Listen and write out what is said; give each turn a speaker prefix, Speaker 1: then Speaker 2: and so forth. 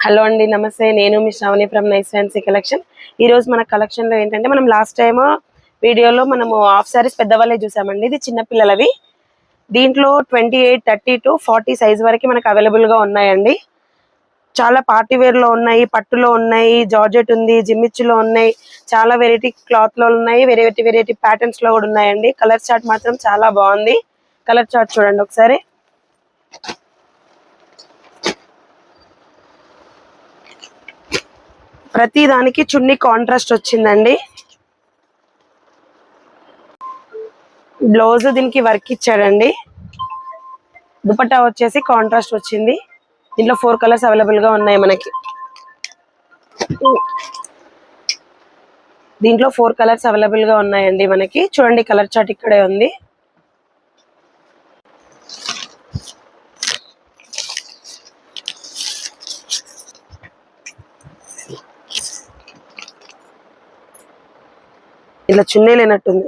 Speaker 1: Hello అండి, నమస్తే. నేను మీ Shravani from Nice Fancy Collection. ఈరోజు మన కలెక్షన్లో ఏంటంటే, మనం లాస్ట్ టైం వీడియోలో మనము హాఫ్ సారీస్ పెద్దవాళ్ళే చూసామండి. ఇది చిన్నపిల్లలవి. దీంట్లో 28, 30 to 40 సైజ్ వరకు మనకు అవైలబుల్గా ఉన్నాయండి. చాలా పార్టీ వేర్లో ఉన్నాయి, పట్టులో ఉన్నాయి, జార్జెట్ ఉంది, జిమ్మిచ్చులో ఉన్నాయి, చాలా వెరైటీ క్లాత్లో ఉన్నాయి, వెరైటీ ప్యాటర్న్స్లో కూడా ఉన్నాయండి. కలర్ చార్ట్ మాత్రం చాలా బాగుంది. కలర్ చార్ట్ చూడండి ఒకసారి. ప్రతి దానికి చున్నీ కాంట్రాస్ట్ వచ్చిందండి. బ్లౌజ్ దీనికి వర్క్ ఇచ్చాడండి. దుపట్టా వచ్చేసి కాంట్రాస్ట్ వచ్చింది. దీంట్లో 4 కలర్స్ అవైలబుల్ గా ఉన్నాయి మనకి. దీంట్లో 4 కలర్స్ అవైలబుల్ గా ఉన్నాయండి మనకి. చూడండి, కలర్ చార్ట్ ఇక్కడే ఉంది. ఇలా చున్నీ లేనట్టుంది.